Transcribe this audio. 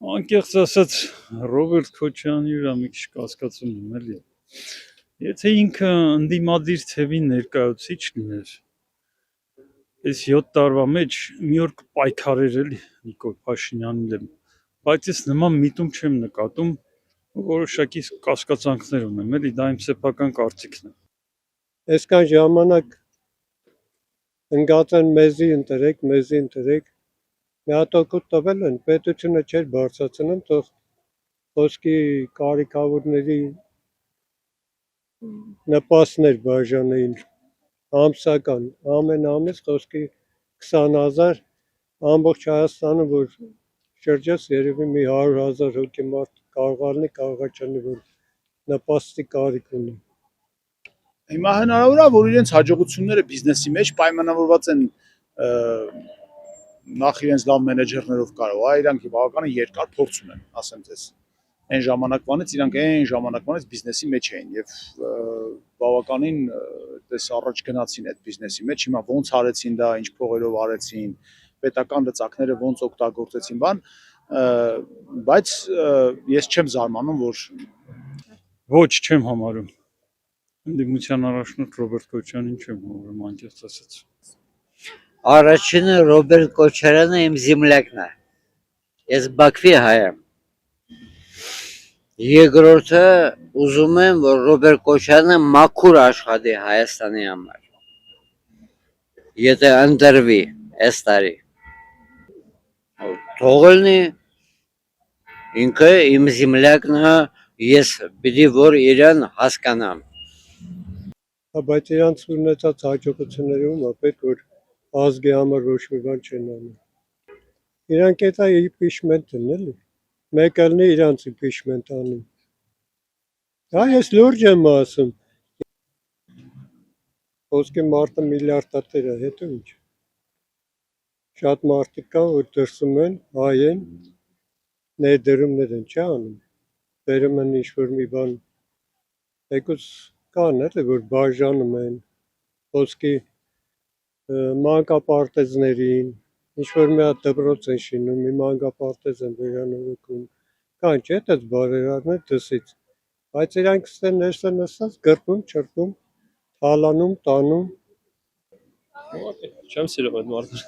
Անկեղծ ասած Ռոբերտ Քոչարյանի վրա մի քիչ կասկածում եմ էլի։ Եթե ինքը ընդդիմադիր թևի ներկայացուցիչ լիներ, այս 7 տարվա մեջ մի օր կպայքարեր էլի Նիկոլ Փաշինյանի դեմ, բայց ես նման միտում չեմ նկատում, որոշակի կասկածանքներ ունեմ, էլի դա իմ սեփական կարծիքն է։ Այսքան ժամանակ ընկած են մեզի ընտրեք, մի հատ օգուտ տվել են, պետությունը չէր բարձրացնում, թող խոսքի կարիքավորների նպաստներ բաժանեին ամսական, ամեն ամիս խոսքի 20,000 ամբողջ Հայաստանը, որ շրջես երևի մի 100,000 հոգի մարդ կարող ալնի, կարող չլինի, որ նպաստի կարիք ունի։ Հիմա հնարավոր է, որ իրենց հաջողությունները բիզնեսի մեջ պայմանավորված են նախ իրենց լավ մենեջերներով կարող, իրանք բավականին երկար փորձ ունեն, ասեմ ձեզ։ Այն ժամանակվանից իրանք այն ժամանակվանից բիզնեսի մեջ էին եւ բավականին դες առաջ գնացին այդ բիզնեսի մեջ, հիմա ոնց արեցին դա, ինչ փողերով արեցին, պետական լծակները ոնց օգտագործեցին բան, բայց ես չեմ զարմանում, որ Ոչ չեմ համարում։ Ընդդիմության առաջնորդ Ռոբերտ Քոչարյանին չեմ համարում, անկեղծ ասած։ Առաջինը Ռոբերտ Քոչարյանը իմ զիմլակն է։ Ես Բաքվի հայ եմ։ Երկրորդը ուզում եմ, որ Ռոբերտ Քոչարյանը մաքուր աշխատի Հայաստանի համար։ Եթե ընտրվի այս տարի։ Թողնի ինքը իմ զիմլակն է, ես պիտի որ իրան հասկանամ։ Բայց իրանց ունեցած հաջողություններում պետք որ ազգի համար ոչ մի բան չեն անում։ Իրանք դա impeachment են էլի։ Մեկը լինի իրանց impeachment անում։ Դա ես լուրջ եմ ասում։ Խոսքի մարդը միլիարդատեր է, հետո ինչ։ Շատ մարդիկ կան, որ դրսում են, հայ են, ներդրումներ են չի անում։ Բերում են ինչ-որ մի բան։ Եկուս կան էլի, որ բաժանում են խոսքի մանկապարտեզներին, ինչ-որ մի հատ դպրոց են շինում, մի մանկապարտեզ են վերանորոգում, կան չէ՞ այդպես բարերարներ դրսից, բայց իրանք ստեն ներսը նստած գրպում, չրպում, թալանում, տանում։ Չեմ սիրում այդ մարդը։